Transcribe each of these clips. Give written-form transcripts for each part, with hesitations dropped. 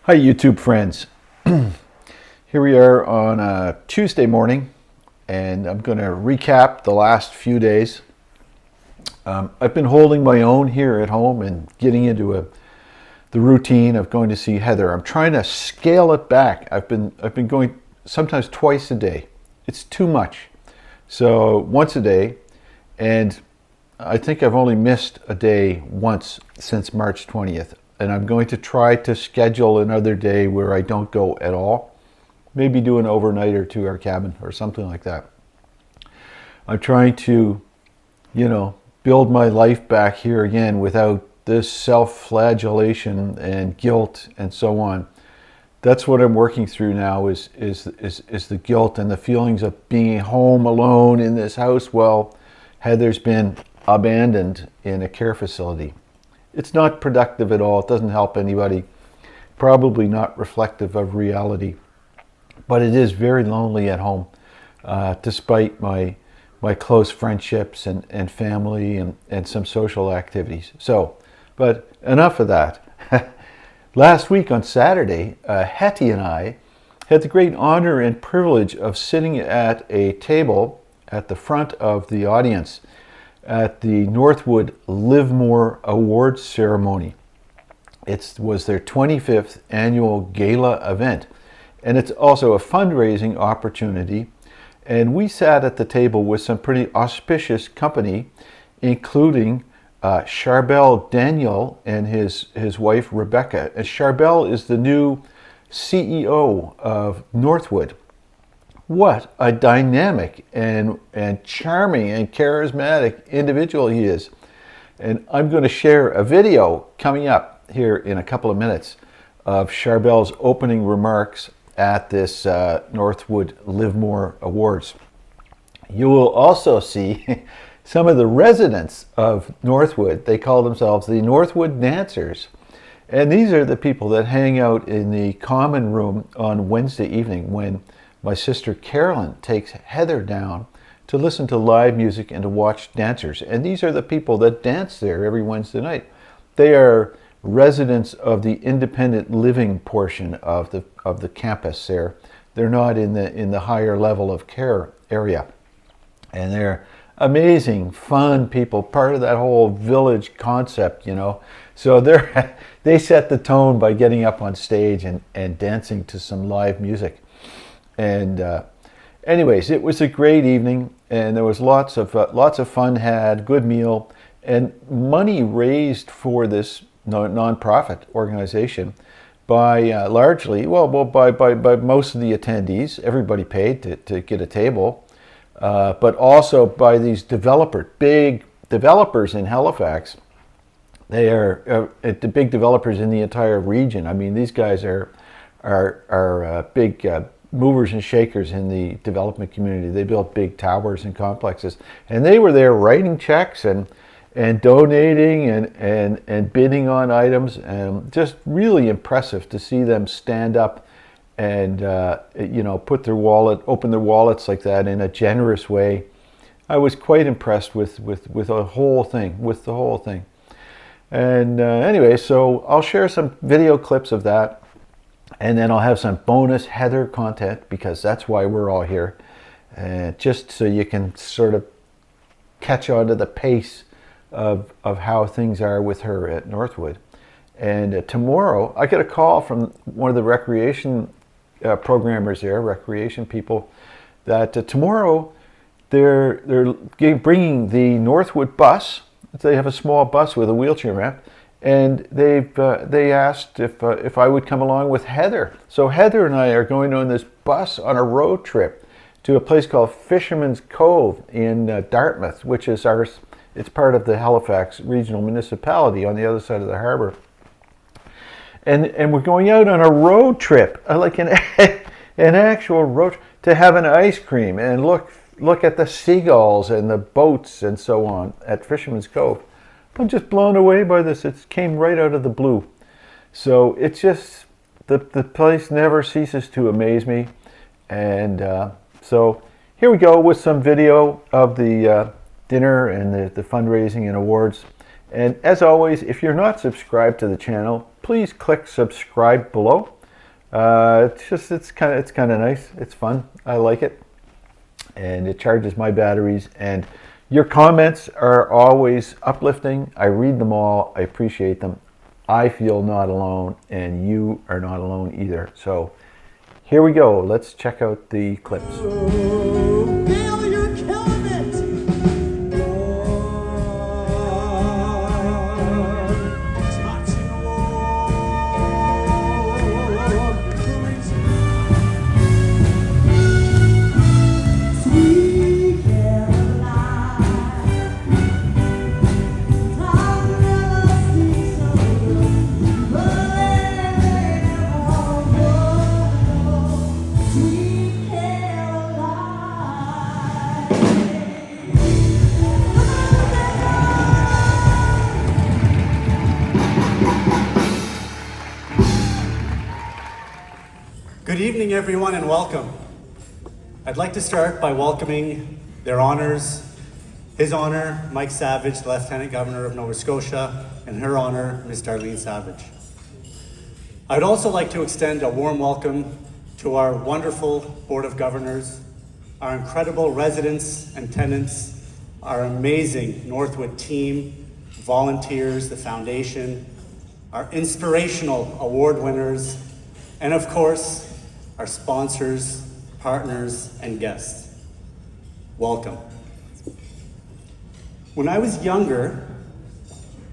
Hi YouTube friends. Here we are on a Tuesday morning and I'm going to recap the last few days. I've been holding my own here at home and getting into the routine of going to see Heather. I'm trying to scale it back. I've been going sometimes twice a day. It's too much. So once a day, and I think I've only missed a day once since March 20th. And I'm going to try to schedule another day where I don't go at all. Maybe do an overnighter to our cabin or something like that. I'm trying to, build my life back here again without this self-flagellation and guilt and so on. That's what I'm working through now is the guilt and the feelings of being home alone in this house while Heather's been abandoned in a care facility. It's not productive at all. It doesn't help anybody. Probably not reflective of reality. But it is very lonely at home, despite my close friendships and family and some social activities. But enough of that. Last week on Saturday, Hetty and I had the great honor and privilege of sitting at a table at the front of the audience at the Northwood LiveMore Awards ceremony. It was their 25th annual gala event, and it's also a fundraising opportunity. And we sat at the table with some pretty auspicious company, including Charbel Daniel and his wife Rebecca. And Charbel is the new CEO of Northwood. What a dynamic and charming and charismatic individual he is. And I'm going to share a video coming up here in a couple of minutes of Charbel's opening remarks at this Northwood LiveMore Awards. You will also see some of the residents of Northwood. They call themselves the Northwood Dancers. And these are the people that hang out in the common room on Wednesday evening when my sister Carolyn takes Heather down to listen to live music and to watch dancers. And these are the people that dance there every Wednesday night. They are residents of the independent living portion of the campus there. They're not in the higher level of care area. And they're amazing, fun people, part of that whole village concept, So they set the tone by getting up on stage and dancing to some live music. And anyways, it was a great evening, and there was lots of fun had, good meal, and money raised for this nonprofit organization by largely, by most of the attendees. Everybody paid to get a table, but also by these big developers in Halifax. They are the big developers in the entire region. I mean, these guys are big movers and shakers in the development community. They built big towers and complexes, and they were there writing checks and donating and bidding on items, and just really impressive to see them stand up and open their wallets like that in a generous way. I was quite impressed with the whole thing. And anyway, so I'll share some video clips of that. And then I'll have some bonus Heather content, because that's why we're all here. Just so you can sort of catch on to the pace of how things are with her at Northwood. And tomorrow, I get a call from one of the recreation programmers there, recreation people, that tomorrow they're bringing the Northwood bus. They have a small bus with a wheelchair ramp. And they asked if I would come along with Heather. So Heather and I are going on this bus on a road trip to a place called Fisherman's Cove in Dartmouth, which is it's part of the Halifax Regional Municipality on the other side of the harbor. And we're going out on a road trip, like an actual road to have an ice cream and look at the seagulls and the boats and so on at Fisherman's Cove. I'm just blown away by this. It came right out of the blue. So it's just, the place never ceases to amaze me. And so here we go with some video of the dinner and the fundraising and awards. And as always, if you're not subscribed to the channel, please click subscribe below. It's kind of nice. It's fun. I like it, and it charges my batteries. And your comments are always uplifting. I read them all. I appreciate them. I feel not alone, and you are not alone either. So here we go. Let's check out the clips. Bill, you're killing it! Sweet Caroline, I've never seen so good, Sweet Good evening, everyone, and welcome. I'd like to start by welcoming their honors, His Honor, Mike Savage, the Lieutenant Governor of Nova Scotia, and Her Honor, Ms. Darlene Savage. I'd also like to extend a warm welcome to our wonderful Board of Governors, our incredible residents and tenants, our amazing Northwood team, volunteers, the foundation, our inspirational award winners, and of course, our sponsors, partners, and guests. Welcome. When I was younger,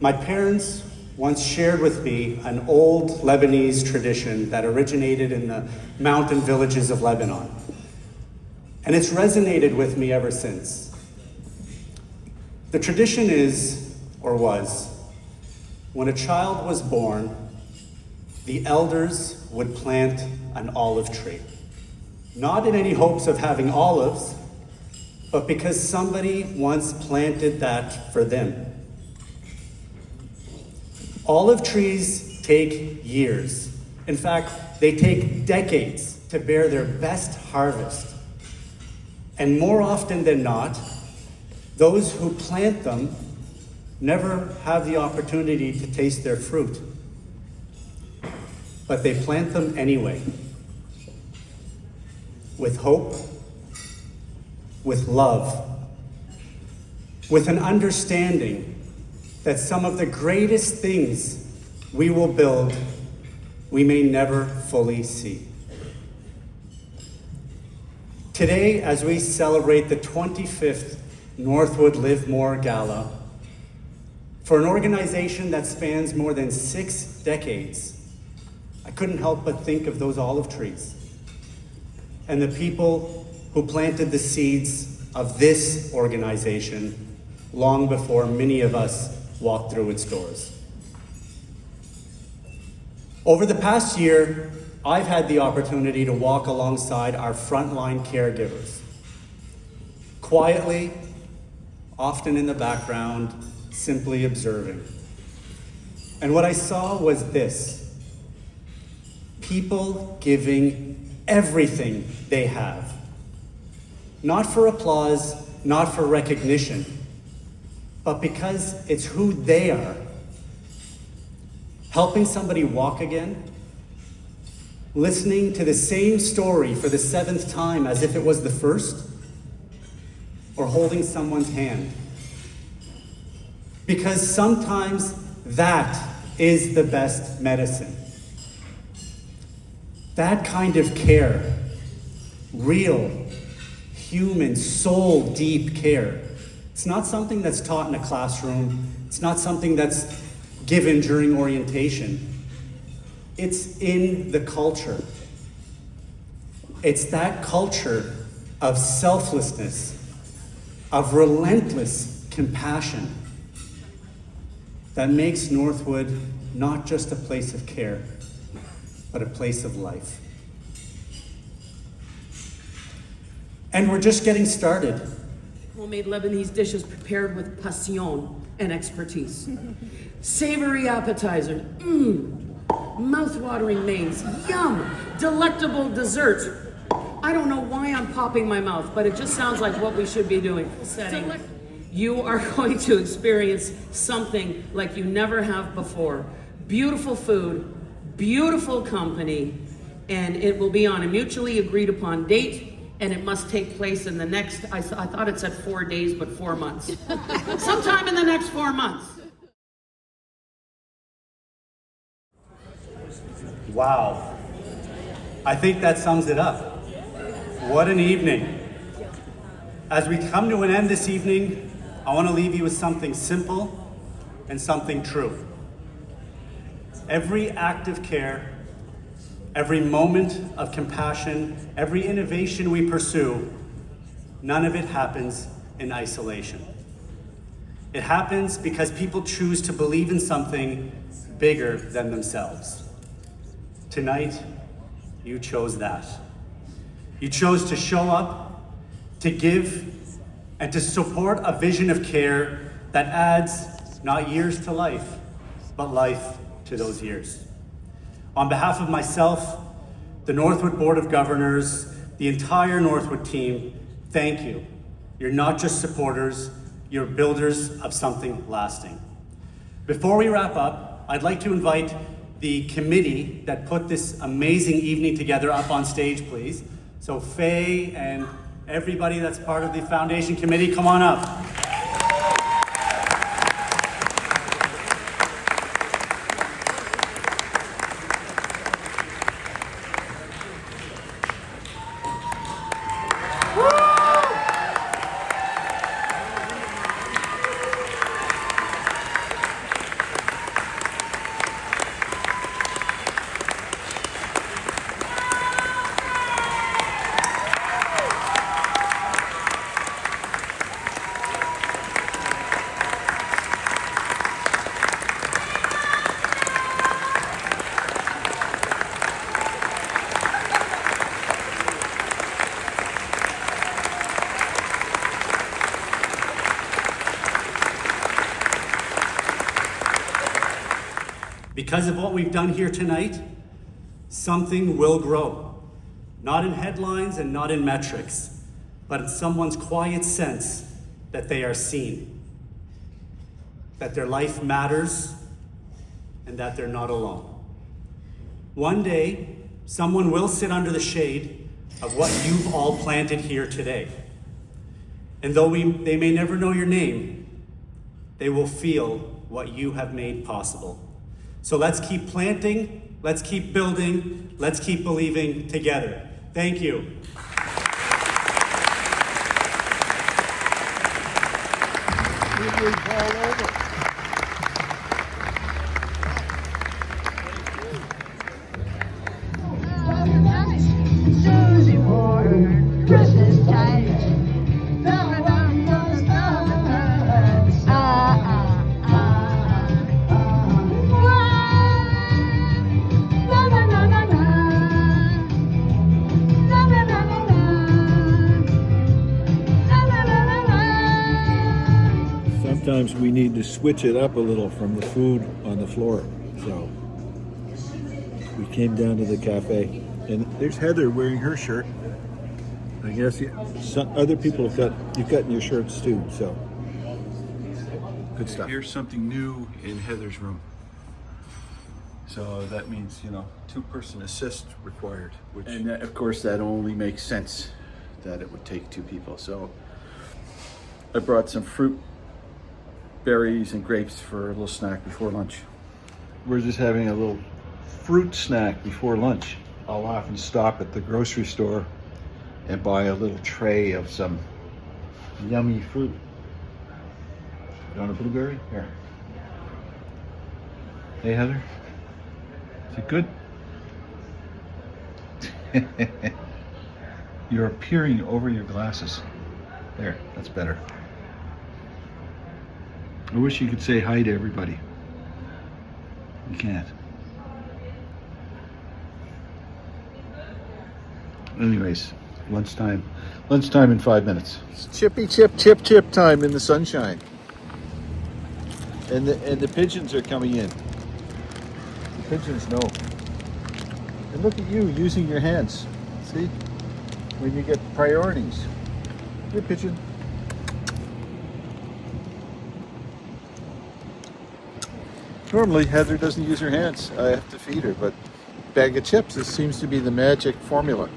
my parents once shared with me an old Lebanese tradition that originated in the mountain villages of Lebanon. And it's resonated with me ever since. The tradition is, or was, when a child was born, the elders would plant an olive tree. Not in any hopes of having olives, but because somebody once planted that for them. Olive trees take years. In fact, they take decades to bear their best harvest. And more often than not, those who plant them never have the opportunity to taste their fruit. But they plant them anyway, with hope, with love, with an understanding that some of the greatest things we will build, we may never fully see. Today, as we celebrate the 25th Northwood LiveMore Gala, for an organization that spans more than 6 decades, I couldn't help but think of those olive trees and the people who planted the seeds of this organization long before many of us walked through its doors. Over the past year, I've had the opportunity to walk alongside our frontline caregivers, quietly, often in the background, simply observing. And what I saw was this: people giving everything they have. Not for applause, not for recognition, but because it's who they are. Helping somebody walk again, listening to the same story for the 7th time as if it was the first, or holding someone's hand. Because sometimes that is the best medicine. That kind of care, real, human, soul-deep care. It's not something that's taught in a classroom. It's not something that's given during orientation. It's in the culture. It's that culture of selflessness, of relentless compassion that makes Northwood not just a place of care, but a place of life. And we're just getting started. Homemade Lebanese dishes prepared with passion and expertise. Savory appetizers, mouth-watering mains, yum, delectable desserts. I don't know why I'm popping my mouth, but it just sounds like what we should be doing. Setting. You are going to experience something like you never have before. Beautiful food, beautiful company, and it will be on a mutually agreed upon date, and it must take place in the next, I thought it said 4 days, but 4 months. Sometime in the next 4 months. Wow. I think that sums it up. What an evening. As we come to an end this evening, I want to leave you with something simple and something true. Every act of care, every moment of compassion, every innovation we pursue, none of it happens in isolation. It happens because people choose to believe in something bigger than themselves. Tonight, you chose that. You chose to show up, to give, and to support a vision of care that adds not years to life, but life to those years. On behalf of myself, the Northwood Board of Governors, the entire Northwood team, thank you. You're not just supporters, you're builders of something lasting. Before we wrap up, I'd like to invite the committee that put this amazing evening together up on stage, please. So Faye and everybody that's part of the foundation committee, come on up. Because of what we've done here tonight, something will grow. Not in headlines and not in metrics, but in someone's quiet sense that they are seen, that their life matters, and that they're not alone. One day, someone will sit under the shade of what you've all planted here today. And though they may never know your name, they will feel what you have made possible. So let's keep planting, let's keep building, let's keep believing together. Thank you. Susie wore Christmas tight. Sometimes we need to switch it up a little from the food on the floor. So we came down to the cafe, and there's Heather wearing her shirt. I guess some other people you've gotten your shirts too. So good stuff. Here's something new in Heather's room. So that means, 2-person assist required. And of course, that only makes sense that it would take 2 people. So I brought some fruit, berries, and grapes for a little snack before lunch. We're just having a little fruit snack before lunch. I'll often stop at the grocery store and buy a little tray of some yummy fruit. You want a blueberry? Here. Hey, Heather. Is it good? You're peering over your glasses. There, that's better. I wish you could say hi to everybody. You can't. Anyways, lunchtime. Lunchtime in 5 minutes. It's chippy chip chip chip time in the sunshine. And the pigeons are coming in. The pigeons know. And look at you using your hands. See? When you get priorities. Here, pigeon. Normally, Heather doesn't use her hands. I have to feed her, but bag of chips. This seems to be the magic formula.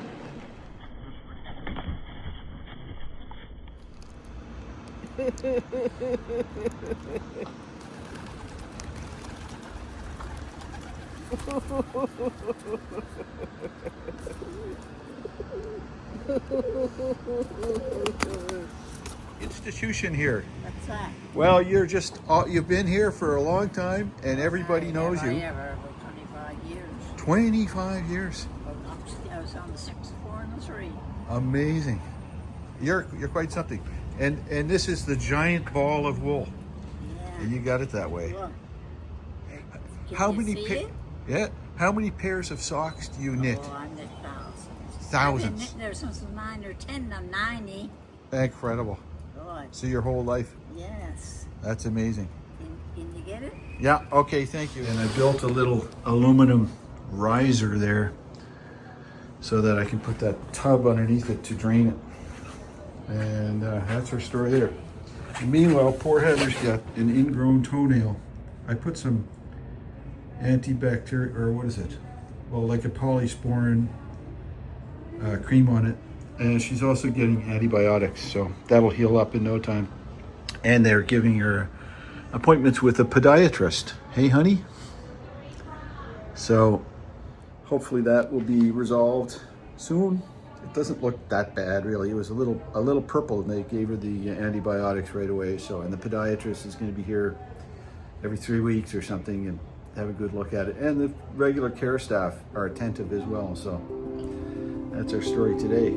Institution here. What's that? Well, you've been here for a long time and everybody knows you. Ever, about 25 years. 25 years. I was on the 6th floor in the 3. Amazing. You're quite something. And this is the giant ball of wool. Yeah. And you got it that way. Look. Can How you many see it? Yeah. How many pairs of socks do you knit? Oh, I knit thousands. I've Thousands. been knitting there since I was 9 or 10. I'm 90. Incredible. Good. So your whole life. Yes. That's amazing. Can you get it? Yeah, okay, thank you. And I built a little aluminum riser there so that I can put that tub underneath it to drain it. And that's her story there. And meanwhile, poor Heather's got an ingrown toenail. I put some antibacterial, or what is it? Well, like a polysporin cream on it. And she's also getting antibiotics, so that'll heal up in no time. And they're giving her appointments with a podiatrist. Hey, honey? So hopefully that will be resolved soon. It doesn't look that bad, really. It was a little purple, and they gave her the antibiotics right away. So, and the podiatrist is going to be here every 3 weeks or something and have a good look at it. And the regular care staff are attentive as well. So that's our story today.